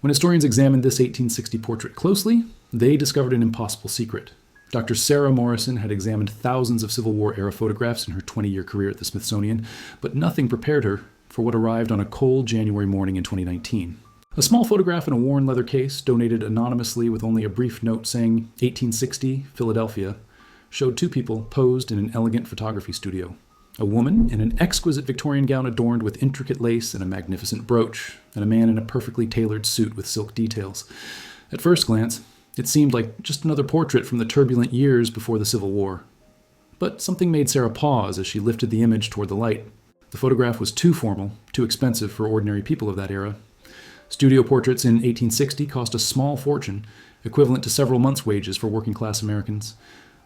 When historians examined this 1860 portrait closely, they discovered an impossible secret. Dr. Sarah Morrison had examined thousands of Civil War-era photographs in her 20-year career at the Smithsonian, but nothing prepared her for what arrived on a cold January morning in 2019. A small photograph in a worn leather case, donated anonymously with only a brief note saying 1860, Philadelphia, showed two people posed in an elegant photography studio. A woman in an exquisite Victorian gown adorned with intricate lace and a magnificent brooch, and a man in a perfectly tailored suit with silk details. At first glance, it seemed like just another portrait from the turbulent years before the Civil War. But something made Sarah pause as she lifted the image toward the light. The photograph was too formal, too expensive for ordinary people of that era. Studio portraits in 1860 cost a small fortune, equivalent to several months' wages for working-class Americans.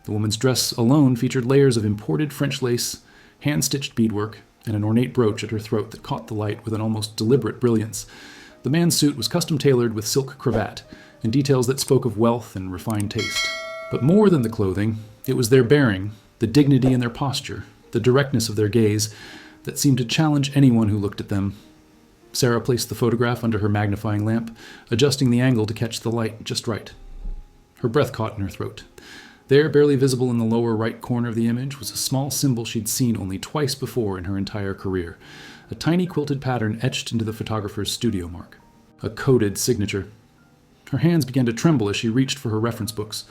The woman's dress alone featured layers of imported French lace, hand-stitched beadwork, and an ornate brooch at her throat that caught the light with an almost deliberate brilliance. The man's suit was custom-tailored with silk cravat and details that spoke of wealth and refined taste. But more than the clothing, it was their bearing, the dignity in their posture, the directness of their gaze, that seemed to challenge anyone who looked at them. Sarah placed the photograph under her magnifying lamp, adjusting the angle to catch the light just right. Her breath caught in her throat. There, barely visible in the lower right corner of the image, was a small symbol she'd seen only twice before in her entire career, a tiny quilted pattern etched into the photographer's studio mark. A coded signature. Her hands began to tremble as she reached for her reference books.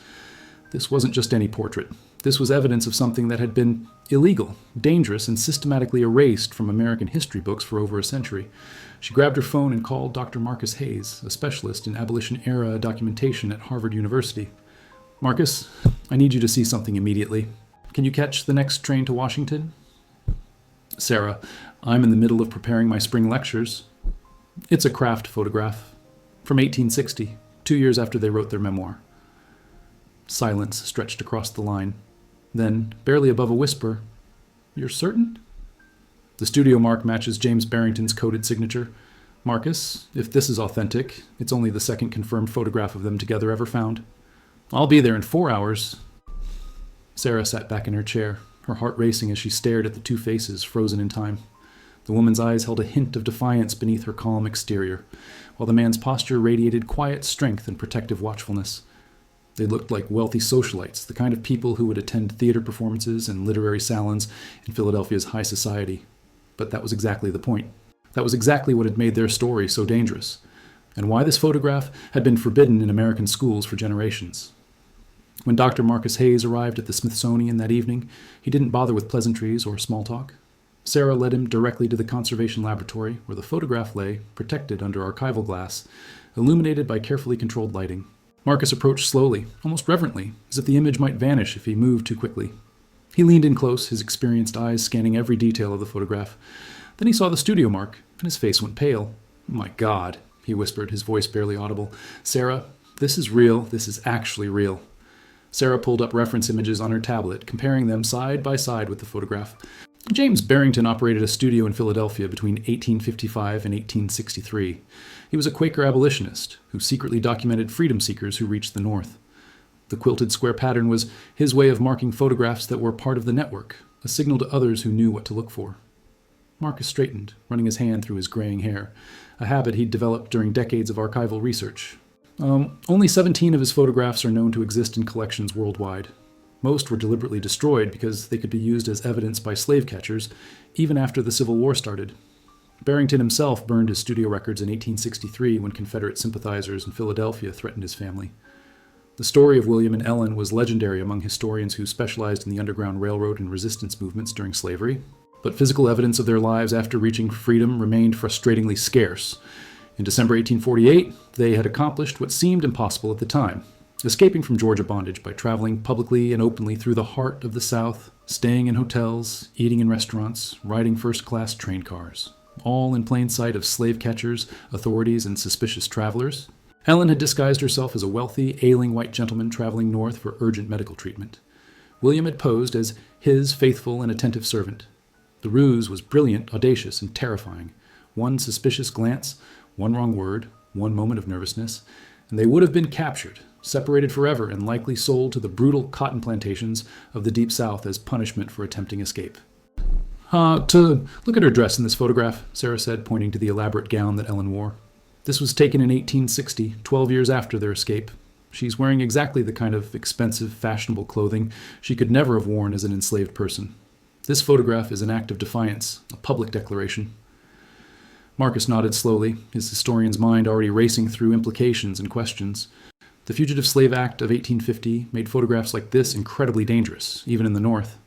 This wasn't just any portrait. This was evidence of something that had been illegal, dangerous, and systematically erased from American history books for over a century. She grabbed her phone and called Dr. Marcus Hayes, a specialist in abolition-era documentation at Harvard University. "Marcus, I need you to see something immediately. Can you catch the next train to Washington?" "Sarah, I'm in the middle of preparing my spring lectures." "It's a craft photograph. From 1860, 2 years after they wrote their memoir." Silence stretched across the line. Then, barely above a whisper, "You're certain?" "The studio mark matches James Barrington's coded signature. Marcus, if this is authentic, it's only the second confirmed photograph of them together ever found. I'll be there in 4 hours." Sarah sat back in her chair, her heart racing as she stared at the two faces frozen in time. The woman's eyes held a hint of defiance beneath her calm exterior, while the man's posture radiated quiet strength and protective watchfulness. They looked like wealthy socialites, the kind of people who would attend theater performances and literary salons in Philadelphia's high society. But that was exactly the point. That was exactly what had made their story so dangerous, and why this photograph had been forbidden in American schools for generations. When Dr. Marcus Hayes arrived at the Smithsonian that evening, he didn't bother with pleasantries or small talk. Sarah led him directly to the conservation laboratory, where the photograph lay, protected under archival glass, illuminated by carefully controlled lighting. Marcus approached slowly, almost reverently, as if the image might vanish if he moved too quickly. He leaned in close, his experienced eyes scanning every detail of the photograph. Then he saw the studio mark, and his face went pale. "My God," he whispered, his voice barely audible. "Sarah, this is real. This is actually real." Sarah pulled up reference images on her tablet, comparing them side by side with the photograph. James Barrington operated a studio in Philadelphia between 1855 and 1863. He was a Quaker abolitionist who secretly documented freedom seekers who reached the North. The quilted square pattern was his way of marking photographs that were part of the network, a signal to others who knew what to look for. Marcus straightened, running his hand through his graying hair, a habit he'd developed during decades of archival research. Only 17 of his photographs are known to exist in collections worldwide. Most were deliberately destroyed because they could be used as evidence by slave catchers, even after the Civil War started. Barrington himself burned his studio records in 1863 when Confederate sympathizers in Philadelphia threatened his family. The story of William and Ellen was legendary among historians who specialized in the Underground Railroad and resistance movements during slavery, but physical evidence of their lives after reaching freedom remained frustratingly scarce. In December 1848, they had accomplished what seemed impossible at the time, escaping from Georgia bondage by traveling publicly and openly through the heart of the South, staying in hotels, eating in restaurants, riding first-class train cars, all in plain sight of slave catchers, authorities, and suspicious travelers. Ellen had disguised herself as a wealthy, ailing white gentleman traveling north for urgent medical treatment. William had posed as his faithful and attentive servant. The ruse was brilliant, audacious, and terrifying. One suspicious glance, one wrong word, one moment of nervousness, and they would have been captured, separated forever, and likely sold to the brutal cotton plantations of the Deep South as punishment for attempting escape. To look at her dress in this photograph," Sarah said, pointing to the elaborate gown that Ellen wore. This was taken in 1860, 12 years after their escape. She's wearing exactly the kind of expensive, fashionable clothing she could never have worn as an enslaved person. This photograph is an act of defiance, a public declaration. Marcus nodded slowly, his historian's mind already racing through implications and questions. The Fugitive Slave Act of 1850 made photographs like this incredibly dangerous, even in the North.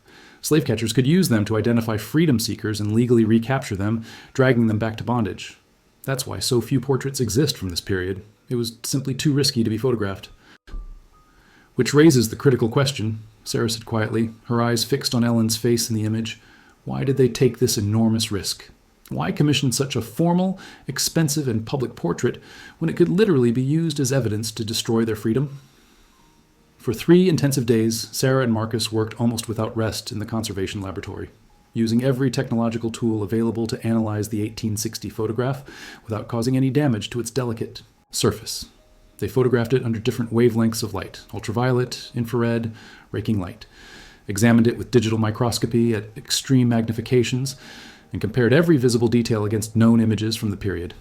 Slave catchers could use them to identify freedom seekers and legally recapture them, dragging them back to bondage. That's why so few portraits exist from this period. It was simply too risky to be photographed. Which raises the critical question, Sarah said quietly, her eyes fixed on Ellen's face in the image. Why did they take this enormous risk? Why commission such a formal, expensive, and public portrait when it could literally be used as evidence to destroy their freedom? For 3 intensive days, Sarah and Marcus worked almost without rest in the conservation laboratory, using every technological tool available to analyze the 1860 photograph without causing any damage to its delicate surface. They photographed it under different wavelengths of light, ultraviolet, infrared, raking light, examined it with digital microscopy at extreme magnifications, and compared every visible detail against known images from the period.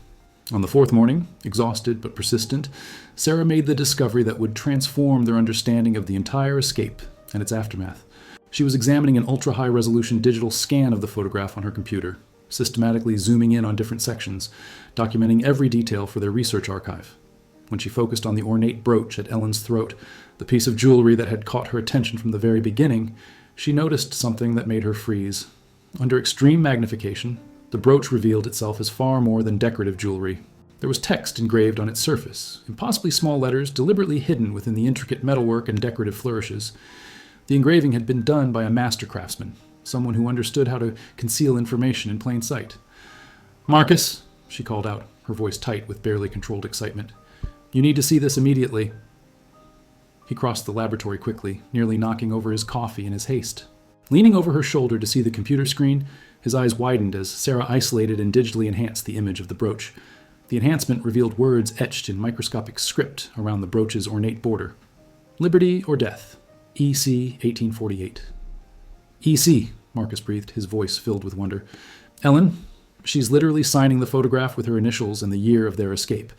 On the 4th morning, exhausted but persistent, Sarah made the discovery that would transform their understanding of the entire escape and its aftermath. She was examining an ultra-high-resolution digital scan of the photograph on her computer, systematically zooming in on different sections, documenting every detail for their research archive. When she focused on the ornate brooch at Ellen's throat, the piece of jewelry that had caught her attention from the very beginning, she noticed something that made her freeze. Under extreme magnification, the brooch revealed itself as far more than decorative jewelry. There was text engraved on its surface, impossibly small letters deliberately hidden within the intricate metalwork and decorative flourishes. The engraving had been done by a master craftsman, someone who understood how to conceal information in plain sight. "Marcus," she called out, her voice tight with barely controlled excitement. "You need to see this immediately." He crossed the laboratory quickly, nearly knocking over his coffee in his haste. Leaning over her shoulder to see the computer screen, his eyes widened as Sarah isolated and digitally enhanced the image of the brooch. The enhancement revealed words etched in microscopic script around the brooch's ornate border. "Liberty or death. EC 1848. EC, Marcus breathed, his voice filled with wonder. "Ellen, she's literally signing the photograph with her initials and the year of their escape.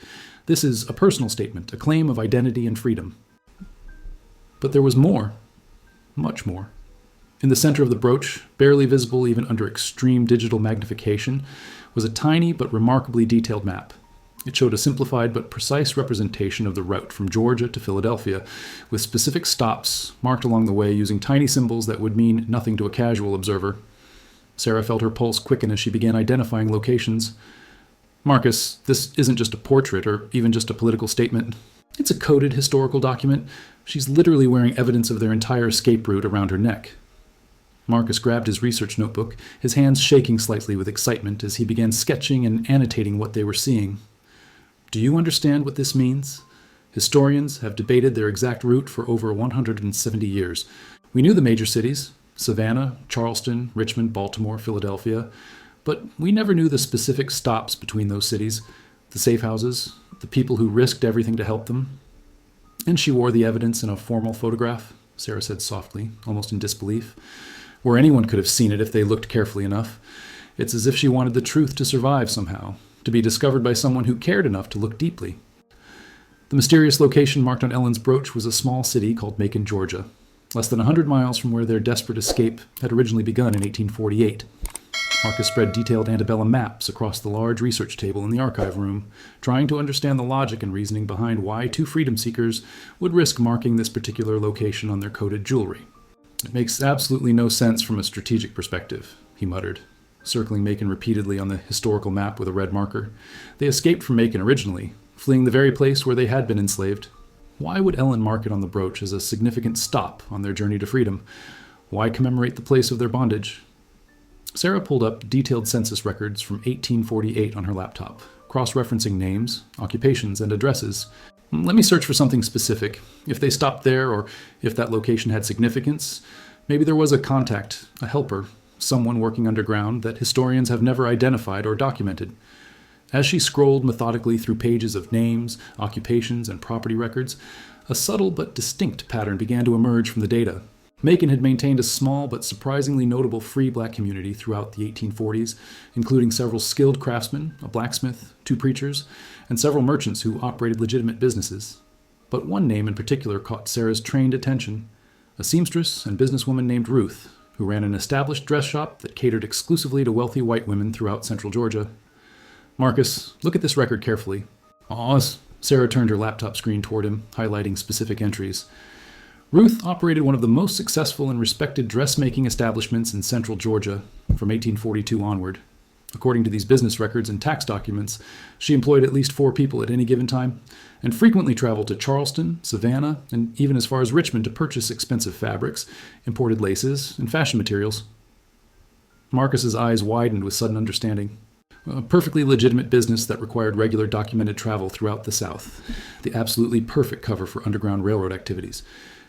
This is a personal statement, a claim of identity and freedom." But there was more. Much more. In the center of the brooch, barely visible even under extreme digital magnification, was a tiny but remarkably detailed map. It showed a simplified but precise representation of the route from Georgia to Philadelphia, with specific stops marked along the way using tiny symbols that would mean nothing to a casual observer. Sarah felt her pulse quicken as she began identifying locations. "Marcus, this isn't just a portrait or even just a political statement. It's a coded historical document. She's literally wearing evidence of their entire escape route around her neck." Marcus grabbed his research notebook, his hands shaking slightly with excitement as he began sketching and annotating what they were seeing. "Do you understand what this means? Historians have debated their exact route for over 170 years. We knew the major cities, Savannah, Charleston, Richmond, Baltimore, Philadelphia, but we never knew the specific stops between those cities, the safe houses, the people who risked everything to help them." "And she wore the evidence in a formal photograph," Sarah said softly, almost in disbelief, "where anyone could have seen it if they looked carefully enough. It's as if she wanted the truth to survive somehow, to be discovered by someone who cared enough to look deeply." The mysterious location marked on Ellen's brooch was a small city called Macon, Georgia, less than 100 miles from where their desperate escape had originally begun in 1848. Marcus spread detailed antebellum maps across the large research table in the archive room, trying to understand the logic and reasoning behind why 2 freedom seekers would risk marking this particular location on their coded jewelry. "It makes absolutely no sense from a strategic perspective," he muttered, circling Macon repeatedly on the historical map with a red marker. "They escaped from Macon originally, fleeing the very place where they had been enslaved. Why would Ellen mark it on the brooch as a significant stop on their journey to freedom? Why commemorate the place of their bondage?" Sarah pulled up detailed census records from 1848 on her laptop, cross-referencing names, occupations, and addresses. "Let me search for something specific. If they stopped there, or if that location had significance, maybe there was a contact, a helper, someone working underground that historians have never identified or documented." As she scrolled methodically through pages of names, occupations, and property records, a subtle but distinct pattern began to emerge from the data. Macon had maintained a small but surprisingly notable free black community throughout the 1840s, including several skilled craftsmen, a blacksmith, 2 preachers, and several merchants who operated legitimate businesses. But one name in particular caught Sarah's trained attention: a seamstress and businesswoman named Ruth, who ran an established dress shop that catered exclusively to wealthy white women throughout central Georgia. Marcus, look at this record carefully. Sarah turned her laptop screen toward him, highlighting specific entries. Ruth operated one of the most successful and respected dressmaking establishments in central Georgia from 1842 onward. According to these business records and tax documents, she employed at least 4 people at any given time, and frequently traveled to Charleston, Savannah, and even as far as Richmond to purchase expensive fabrics, imported laces, and fashion materials. Marcus's eyes widened with sudden understanding. A perfectly legitimate business that required regular documented travel throughout the South. The absolutely perfect cover for Underground Railroad activities.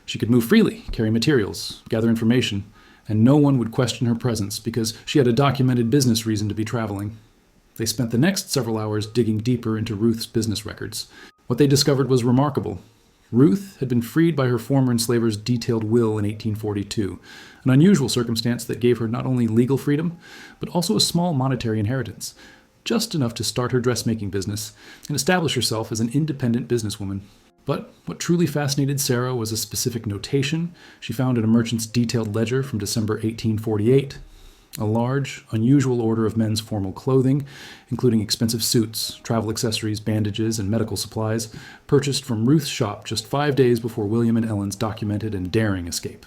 She could move freely, carry materials, gather information, and no one would question her presence because she had a documented business reason to be traveling. They spent the next several hours digging deeper into Ruth's business records. What they discovered was remarkable. Ruth had been freed by her former enslaver's detailed will in 1842, an unusual circumstance that gave her not only legal freedom, but also a small monetary inheritance, just enough to start her dressmaking business and establish herself as an independent businesswoman. But what truly fascinated Sarah was a specific notation she found in a merchant's detailed ledger from December 1848. A large, unusual order of men's formal clothing, including expensive suits, travel accessories, bandages, and medical supplies, purchased from Ruth's shop just 5 days before William and Ellen's documented and daring escape.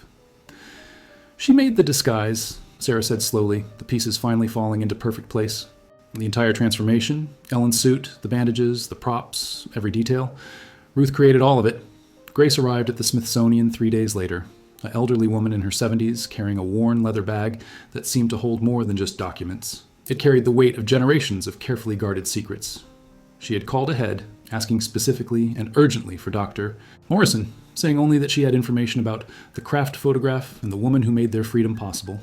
She made the disguise, Sarah said slowly, the pieces finally falling into perfect place. The entire transformation, Ellen's suit, the bandages, the props, every detail. Ruth created all of it. Grace arrived at the Smithsonian 3 days later, an elderly woman in her 70s carrying a worn leather bag that seemed to hold more than just documents. It carried the weight of generations of carefully guarded secrets. She had called ahead, asking specifically and urgently for Dr. Morrison, saying only that she had information about the Kraft photograph and the woman who made their freedom possible.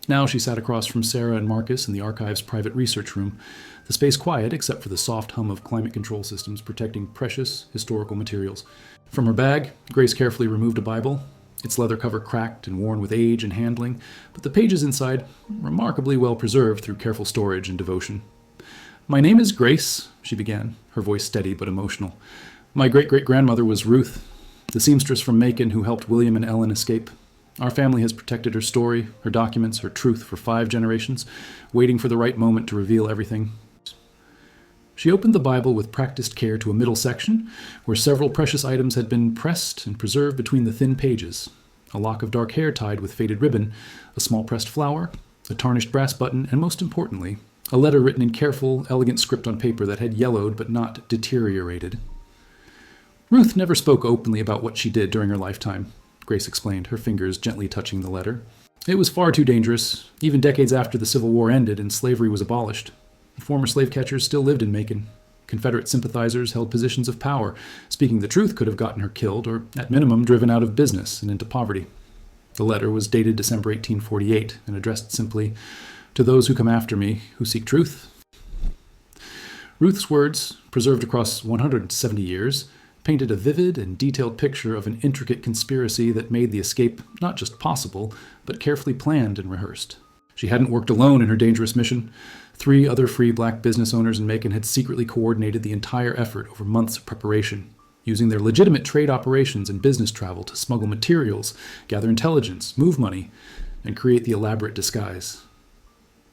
Now she sat across from Sarah and Marcus in the archive's private research room, the space quiet except for the soft hum of climate control systems protecting precious historical materials. From her bag, Grace carefully removed a Bible, its leather cover cracked and worn with age and handling, but the pages inside remarkably well preserved through careful storage and devotion. "My name is Grace," she began, her voice steady but emotional. "My great-great-grandmother was Ruth, the seamstress from Macon who helped William and Ellen escape. Our family has protected her story, her documents, her truth for 5 generations, waiting for the right moment to reveal everything." She opened the Bible with practiced care to a middle section, where several precious items had been pressed and preserved between the thin pages. A lock of dark hair tied with faded ribbon, a small pressed flower, a tarnished brass button, and most importantly, a letter written in careful, elegant script on paper that had yellowed but not deteriorated. Ruth never spoke openly about what she did during her lifetime, Grace explained, her fingers gently touching the letter. It was far too dangerous, even decades after the Civil War ended and slavery was abolished. Former slave catchers still lived in Macon. Confederate sympathizers held positions of power. Speaking the truth could have gotten her killed, or at minimum driven out of business and into poverty. The letter was dated December 1848 and addressed simply, "To those who come after me, who seek truth." Ruth's words, preserved across 170 years, painted a vivid and detailed picture of an intricate conspiracy that made the escape not just possible, but carefully planned and rehearsed. She hadn't worked alone in her dangerous mission. 3 other free black business owners in Macon had secretly coordinated the entire effort over months of preparation, using their legitimate trade operations and business travel to smuggle materials, gather intelligence, move money, and create the elaborate disguise.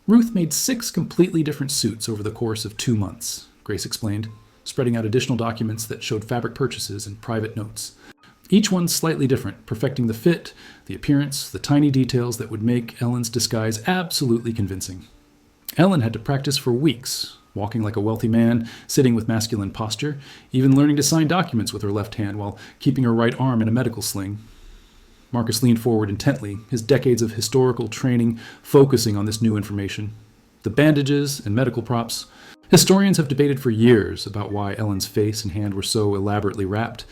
Ruth made 6 completely different suits over the course of 2 months, Grace explained, spreading out additional documents that showed fabric purchases and private notes. Each one slightly different, perfecting the fit, the appearance, the tiny details that would make Ellen's disguise absolutely convincing. Ellen had to practice for weeks, walking like a wealthy man, sitting with masculine posture, even learning to sign documents with her left hand while keeping her right arm in a medical sling. Marcus leaned forward intently, his decades of historical training focusing on this new information. The bandages and medical props. Historians have debated for years about why Ellen's face and hand were so elaborately wrapped.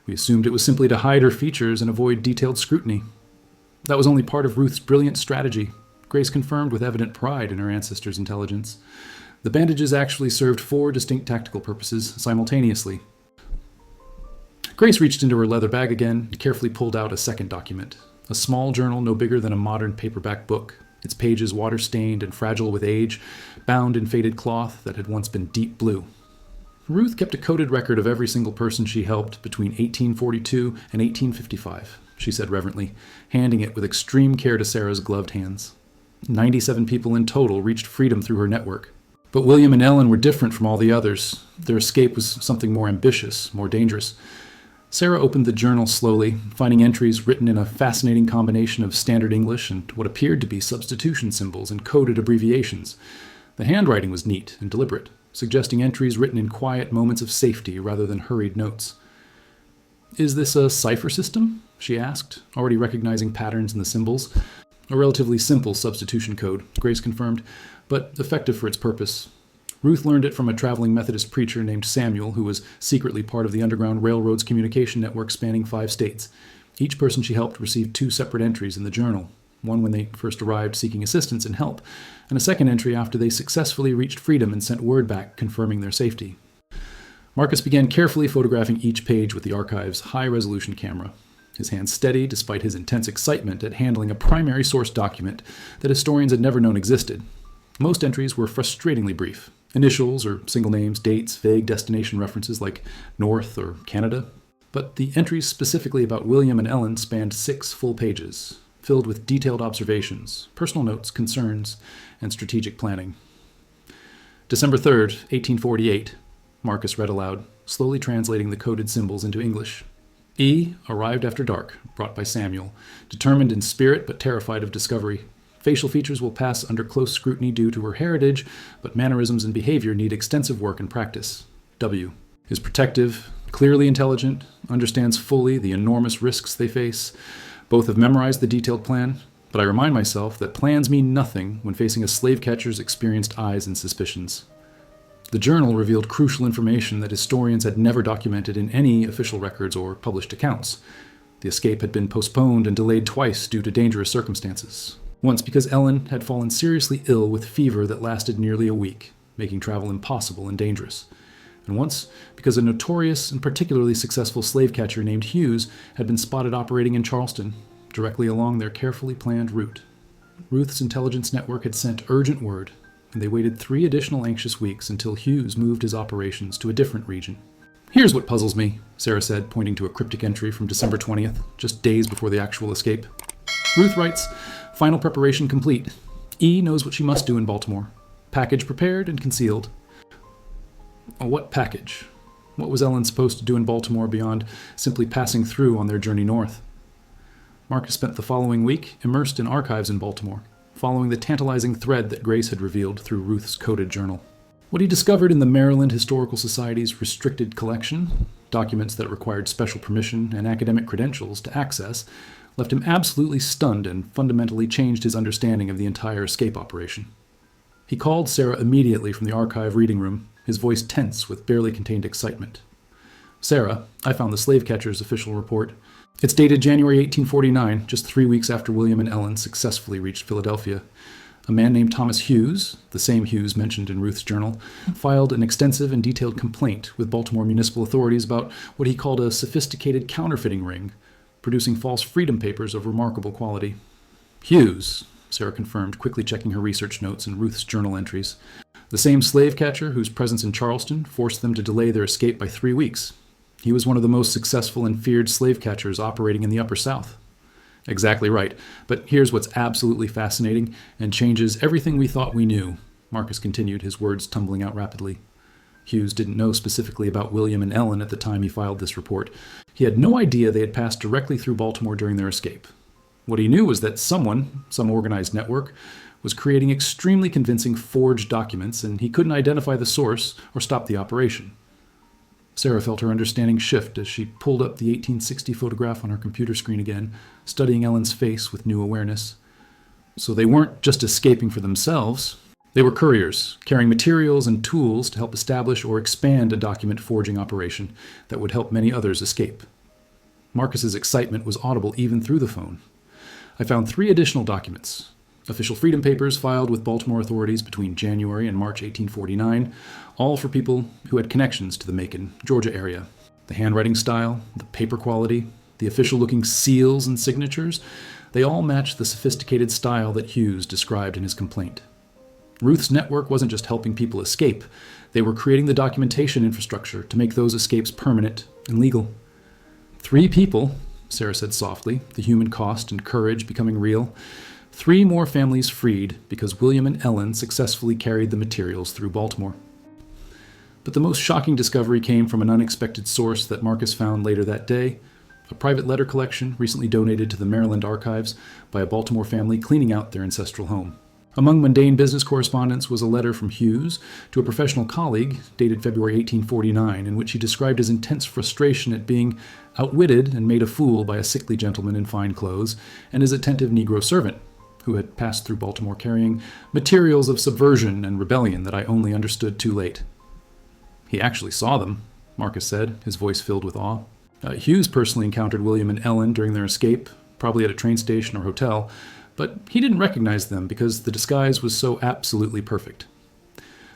We assumed it was simply to hide her features and avoid detailed scrutiny. That was only part of Ruth's brilliant strategy, Grace confirmed with evident pride in her ancestors' intelligence. The bandages actually served 4 distinct tactical purposes simultaneously. Grace reached into her leather bag again and carefully pulled out a second document, a small journal no bigger than a modern paperback book, its pages water-stained and fragile with age, bound in faded cloth that had once been deep blue. Ruth kept a coded record of every single person she helped between 1842 and 1855, she said reverently, handing it with extreme care to Sarah's gloved hands. 97 people in total reached freedom through her network. But William and Ellen were different from all the others. Their escape was something more ambitious, more dangerous. Sarah opened the journal slowly, finding entries written in a fascinating combination of standard English and what appeared to be substitution symbols and coded abbreviations. The handwriting was neat and deliberate, suggesting entries written in quiet moments of safety rather than hurried notes. "Is this a cipher system?" she asked, already recognizing patterns in the symbols. "A relatively simple substitution code," Grace confirmed, "but effective for its purpose. Ruth learned it from a traveling Methodist preacher named Samuel, who was secretly part of the Underground Railroad's communication network spanning 5 states. Each person she helped received 2 separate entries in the journal, one when they first arrived seeking assistance and help, and a second entry after they successfully reached freedom and sent word back confirming their safety." Marcus began carefully photographing each page with the archive's high-resolution camera, his hands steady despite his intense excitement at handling a primary source document that historians had never known existed. Most entries were frustratingly brief. Initials or single names, dates, vague destination references like North or Canada. But the entries specifically about William and Ellen spanned 6 full pages, filled with detailed observations, personal notes, concerns, and strategic planning. "December 3rd, 1848, Marcus read aloud, slowly translating the coded symbols into English. "E arrived after dark, brought by Samuel, determined in spirit but terrified of discovery. Facial features will pass under close scrutiny due to her heritage, but mannerisms and behavior need extensive work and practice. W is protective, clearly intelligent, understands fully the enormous risks they face. Both have memorized the detailed plan, but I remind myself that plans mean nothing when facing a slave catcher's experienced eyes and suspicions." The journal revealed crucial information that historians had never documented in any official records or published accounts. The escape had been postponed and delayed twice due to dangerous circumstances. Once because Ellen had fallen seriously ill with fever that lasted nearly a week, making travel impossible and dangerous. And once because a notorious and particularly successful slave catcher named Hughes had been spotted operating in Charleston, directly along their carefully planned route. Ruth's intelligence network had sent urgent word, and they waited 3 additional anxious weeks until Hughes moved his operations to a different region. "Here's what puzzles me," Sarah said, pointing to a cryptic entry from December 20th, just days before the actual escape. Ruth writes, "Final preparation complete. E knows what she must do in Baltimore. Package prepared and concealed." What package? What was Ellen supposed to do in Baltimore beyond simply passing through on their journey north? Marcus spent the following week immersed in archives in Baltimore, following the tantalizing thread that Grace had revealed through Ruth's coded journal. What he discovered in the Maryland Historical Society's restricted collection, documents that required special permission and academic credentials to access, left him absolutely stunned and fundamentally changed his understanding of the entire escape operation. He called Sarah immediately from the archive reading room, his voice tense with barely contained excitement. "Sarah, I found the slave catcher's official report. It's dated January 1849, just 3 weeks after William and Ellen successfully reached Philadelphia. A man named Thomas Hughes, the same Hughes mentioned in Ruth's journal, filed an extensive and detailed complaint with Baltimore municipal authorities about what he called a sophisticated counterfeiting ring, producing false freedom papers of remarkable quality." "Hughes," Sarah confirmed, quickly checking her research notes and Ruth's journal entries. "The same slave catcher whose presence in Charleston forced them to delay their escape by 3 weeks. He was one of the most successful and feared slave catchers operating in the Upper South." "Exactly right. But here's what's absolutely fascinating and changes everything we thought we knew," Marcus continued, his words tumbling out rapidly. Hughes didn't know specifically about William and Ellen at the time he filed this report. He had no idea they had passed directly through Baltimore during their escape. What he knew was that someone, some organized network, was creating extremely convincing forged documents, and he couldn't identify the source or stop the operation. Sarah felt her understanding shift as she pulled up the 1860 photograph on her computer screen again, studying Ellen's face with new awareness. So they weren't just escaping for themselves. They were couriers, carrying materials and tools to help establish or expand a document forging operation that would help many others escape. Marcus's excitement was audible even through the phone. "I found 3 additional documents. Official freedom papers filed with Baltimore authorities between January and March 1849, all for people who had connections to the Macon, Georgia area. The handwriting style, the paper quality, the official-looking seals and signatures, They all matched the sophisticated style that Hughes described in his complaint. Ruth's network wasn't just helping people escape, they were creating the documentation infrastructure to make those escapes permanent and legal. 3 people, Sarah said softly, the human cost and courage becoming real. 3 more families freed because William and Ellen successfully carried the materials through Baltimore. But the most shocking discovery came from an unexpected source that Marcus found later that day, a private letter collection recently donated to the Maryland archives by a Baltimore family cleaning out their ancestral home. Among mundane business correspondence was a letter from Hughes to a professional colleague dated February 1849, in which he described his intense frustration at being outwitted and made a fool by a sickly gentleman in fine clothes and his attentive Negro servant, who had passed through Baltimore carrying materials of subversion and rebellion that I only understood too late. He actually saw them, Marcus said, his voice filled with awe. Hughes personally encountered William and Ellen during their escape, probably at a train station or hotel, but he didn't recognize them because the disguise was so absolutely perfect.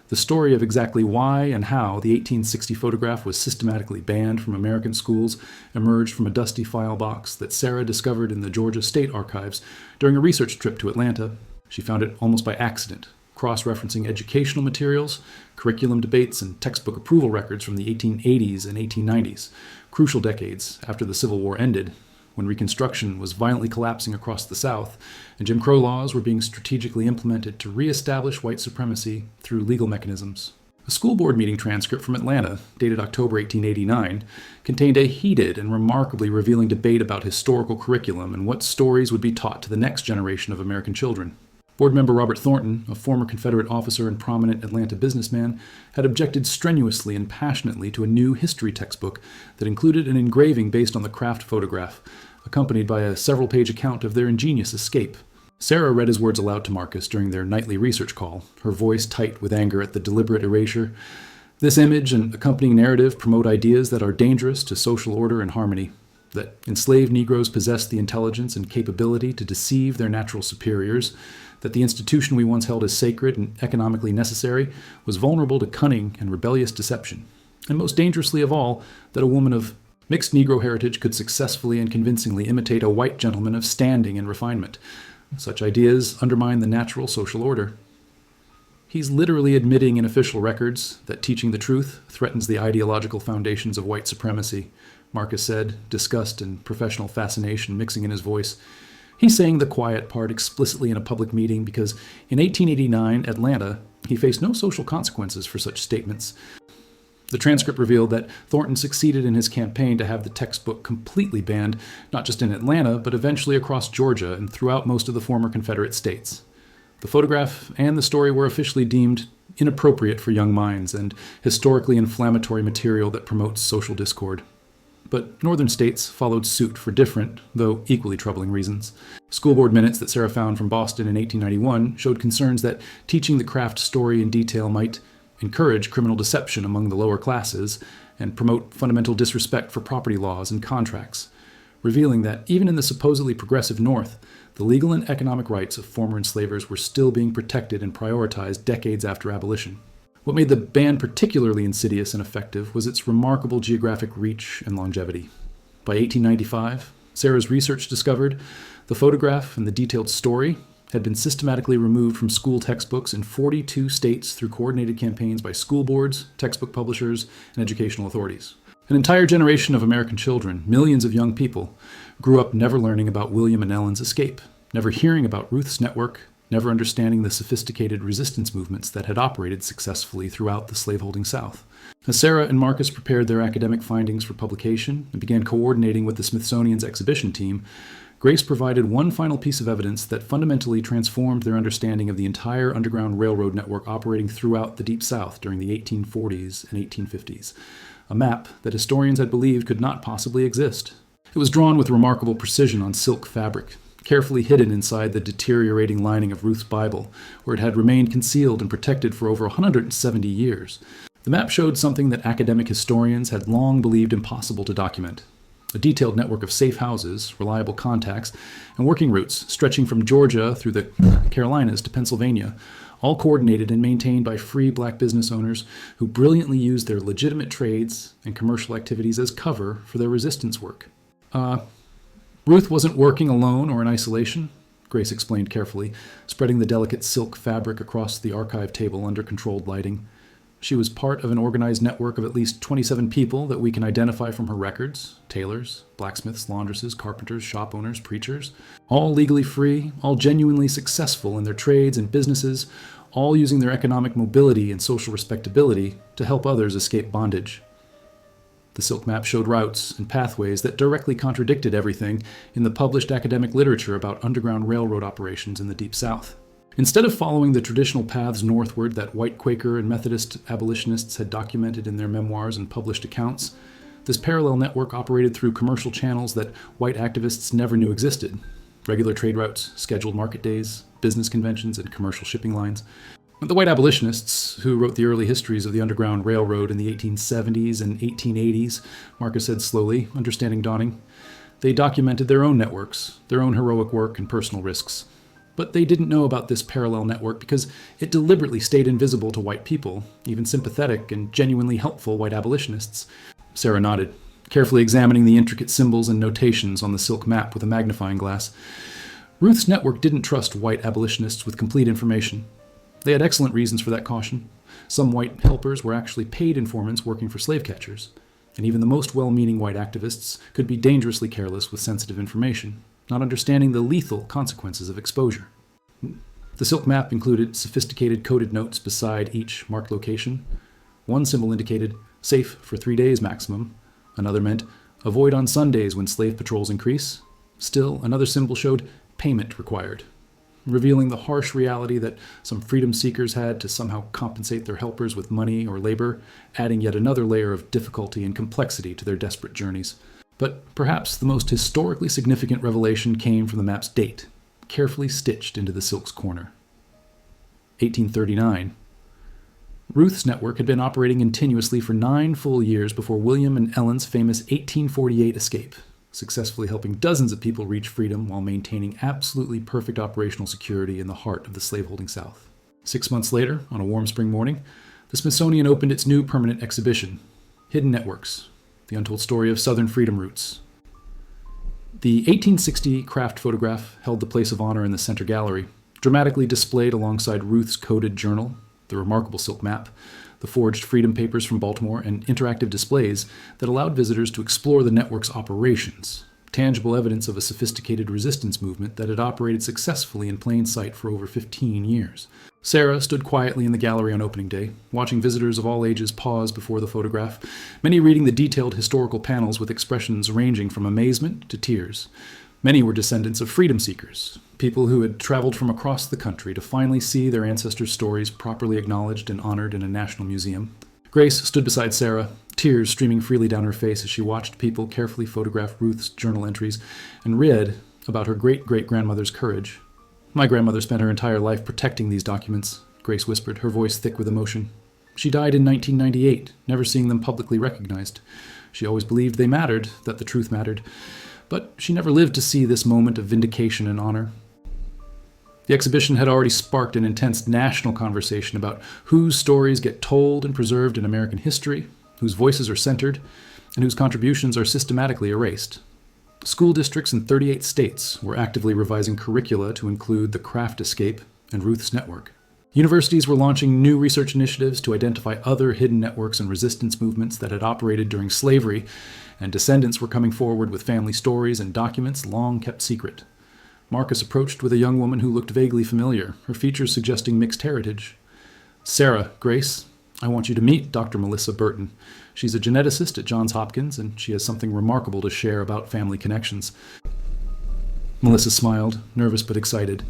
The story of exactly why and how the 1860 photograph was systematically banned from American schools emerged from a dusty file box that Sarah discovered in the Georgia State Archives during a research trip to Atlanta. She found it almost by accident, cross-referencing educational materials, curriculum debates, and textbook approval records from the 1880s and 1890s, crucial decades after the Civil War ended, when Reconstruction was violently collapsing across the South, and Jim Crow laws were being strategically implemented to reestablish white supremacy through legal mechanisms. A school board meeting transcript from Atlanta, dated October 1889, contained a heated and remarkably revealing debate about historical curriculum and what stories would be taught to the next generation of American children. Board member Robert Thornton, a former Confederate officer and prominent Atlanta businessman, had objected strenuously and passionately to a new history textbook that included an engraving based on the Kraft photograph, accompanied by a several-page account of their ingenious escape. Sarah read his words aloud to Marcus during their nightly research call, her voice tight with anger at the deliberate erasure. This image and accompanying narrative promote ideas that are dangerous to social order and harmony, that enslaved Negroes possess the intelligence and capability to deceive their natural superiors, that the institution we once held as sacred and economically necessary was vulnerable to cunning and rebellious deception, and most dangerously of all, that a woman of mixed Negro heritage could successfully and convincingly imitate a white gentleman of standing and refinement. Such ideas undermine the natural social order. He's literally admitting in official records that teaching the truth threatens the ideological foundations of white supremacy, Marcus said, disgust and professional fascination mixing in his voice. He's saying the quiet part explicitly in a public meeting because in 1889 Atlanta, he faced no social consequences for such statements. The transcript revealed that Thornton succeeded in his campaign to have the textbook completely banned, not just in Atlanta, but eventually across Georgia and throughout most of the former Confederate states. The photograph and the story were officially deemed inappropriate for young minds and historically inflammatory material that promotes social discord. But northern states followed suit for different, though equally troubling reasons. School board minutes that Sarah found from Boston in 1891 showed concerns that teaching the Kraft story in detail might encourage criminal deception among the lower classes and promote fundamental disrespect for property laws and contracts, revealing that even in the supposedly progressive North, the legal and economic rights of former enslavers were still being protected and prioritized decades after abolition. What made the ban particularly insidious and effective was its remarkable geographic reach and longevity. By 1895, Sarah's research discovered the photograph and the detailed story had been systematically removed from school textbooks in 42 states through coordinated campaigns by school boards, textbook publishers, and educational authorities. An entire generation of American children, millions of young people, grew up never learning about William and Ellen's escape, never hearing about Ruth's network, never understanding the sophisticated resistance movements that had operated successfully throughout the slaveholding South. As Sarah and Marcus prepared their academic findings for publication and began coordinating with the Smithsonian's exhibition team, Grace provided one final piece of evidence that fundamentally transformed their understanding of the entire Underground Railroad network operating throughout the Deep South during the 1840s and 1850s, a map that historians had believed could not possibly exist. It was drawn with remarkable precision on silk fabric, carefully hidden inside the deteriorating lining of Ruth's Bible, where it had remained concealed and protected for over 170 years. The map showed something that academic historians had long believed impossible to document: a detailed network of safe houses, reliable contacts, and working routes stretching from Georgia through the Carolinas to Pennsylvania, all coordinated and maintained by free black business owners who brilliantly used their legitimate trades and commercial activities as cover for their resistance work. Ruth wasn't working alone or in isolation, Grace explained carefully, spreading the delicate silk fabric across the archive table under controlled lighting. She was part of an organized network of at least 27 people that we can identify from her records: tailors, blacksmiths, laundresses, carpenters, shop owners, preachers, all legally free, all genuinely successful in their trades and businesses, all using their economic mobility and social respectability to help others escape bondage. The silk map showed routes and pathways that directly contradicted everything in the published academic literature about underground railroad operations in the Deep South. Instead of following the traditional paths northward that white Quaker and Methodist abolitionists had documented in their memoirs and published accounts, this parallel network operated through commercial channels that white activists never knew existed: regular trade routes, scheduled market days, business conventions, and commercial shipping lines. The white abolitionists, who wrote the early histories of the Underground Railroad in the 1870s and 1880s, Marcus said slowly, understanding dawning, they documented their own networks, their own heroic work and personal risks. But they didn't know about this parallel network because it deliberately stayed invisible to white people, even sympathetic and genuinely helpful white abolitionists. Sarah nodded, carefully examining the intricate symbols and notations on the silk map with a magnifying glass. Ruth's network didn't trust white abolitionists with complete information. They had excellent reasons for that caution. Some white helpers were actually paid informants working for slave catchers, and even the most well-meaning white activists could be dangerously careless with sensitive information, not understanding the lethal consequences of exposure. The silk map included sophisticated coded notes beside each marked location. One symbol indicated safe for 3 days maximum. Another meant avoid on Sundays when slave patrols increase. Still, another symbol showed payment required, revealing the harsh reality that some freedom seekers had to somehow compensate their helpers with money or labor, adding yet another layer of difficulty and complexity to their desperate journeys. But perhaps the most historically significant revelation came from the map's date, carefully stitched into the silk's corner. 1839. Ruth's network had been operating continuously for 9 full years before William and Ellen's famous 1848 escape, successfully helping dozens of people reach freedom while maintaining absolutely perfect operational security in the heart of the slaveholding South. 6 months later, on a warm spring morning, the Smithsonian opened its new permanent exhibition, Hidden Networks: The Untold Story of Southern Freedom Routes. The 1860 Kraft photograph held the place of honor in the center gallery, dramatically displayed alongside Ruth's coded journal, the remarkable silk map, the forged freedom papers from Baltimore, and interactive displays that allowed visitors to explore the network's operations, tangible evidence of a sophisticated resistance movement that had operated successfully in plain sight for over 15 years. Sarah stood quietly in the gallery on opening day, watching visitors of all ages pause before the photograph, many reading the detailed historical panels with expressions ranging from amazement to tears. Many were descendants of freedom seekers, people who had traveled from across the country to finally see their ancestors' stories properly acknowledged and honored in a national museum. Grace stood beside Sarah, tears streaming freely down her face as she watched people carefully photograph Ruth's journal entries and read about her great-great-grandmother's courage. "My grandmother spent her entire life protecting these documents," Grace whispered, her voice thick with emotion. "She died in 1998, never seeing them publicly recognized. She always believed they mattered, that the truth mattered. But she never lived to see this moment of vindication and honor." The exhibition had already sparked an intense national conversation about whose stories get told and preserved in American history, whose voices are centered, and whose contributions are systematically erased. School districts in 38 states were actively revising curricula to include the Kraft escape and Ruth's network. Universities were launching new research initiatives to identify other hidden networks and resistance movements that had operated during slavery, and descendants were coming forward with family stories and documents long kept secret. Marcus approached with a young woman who looked vaguely familiar, her features suggesting mixed heritage. "Sarah, Grace, I want you to meet Dr. Melissa Burton. She's a geneticist at Johns Hopkins, and she has something remarkable to share about family connections." Melissa smiled, nervous but excited.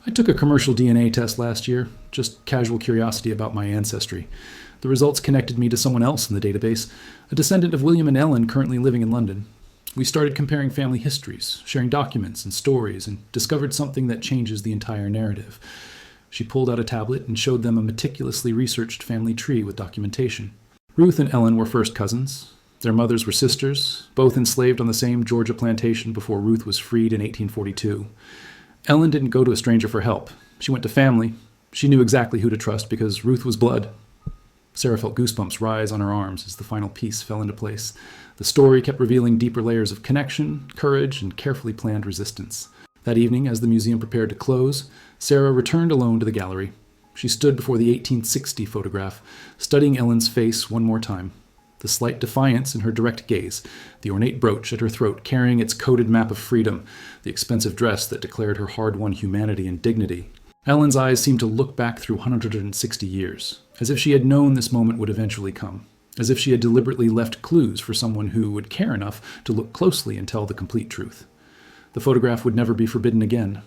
"I took a commercial DNA test last year, just casual curiosity about my ancestry. The results connected me to someone else in the database, a descendant of William and Ellen currently living in London. We started comparing family histories, sharing documents and stories, and discovered something that changes the entire narrative." She pulled out a tablet and showed them a meticulously researched family tree with documentation. Ruth and Ellen were first cousins. Their mothers were sisters, both enslaved on the same Georgia plantation before Ruth was freed in 1842. Ellen didn't go to a stranger for help. She went to family. She knew exactly who to trust because Ruth was blood. Sarah felt goosebumps rise on her arms as the final piece fell into place. The story kept revealing deeper layers of connection, courage, and carefully planned resistance. That evening, as the museum prepared to close, Sarah returned alone to the gallery. She stood before the 1860 photograph, studying Ellen's face one more time. The slight defiance in her direct gaze, the ornate brooch at her throat carrying its coded map of freedom, the expensive dress that declared her hard-won humanity and dignity. Ellen's eyes seemed to look back through 160 years, as if she had known this moment would eventually come, as if she had deliberately left clues for someone who would care enough to look closely and tell the complete truth. The photograph would never be forbidden again.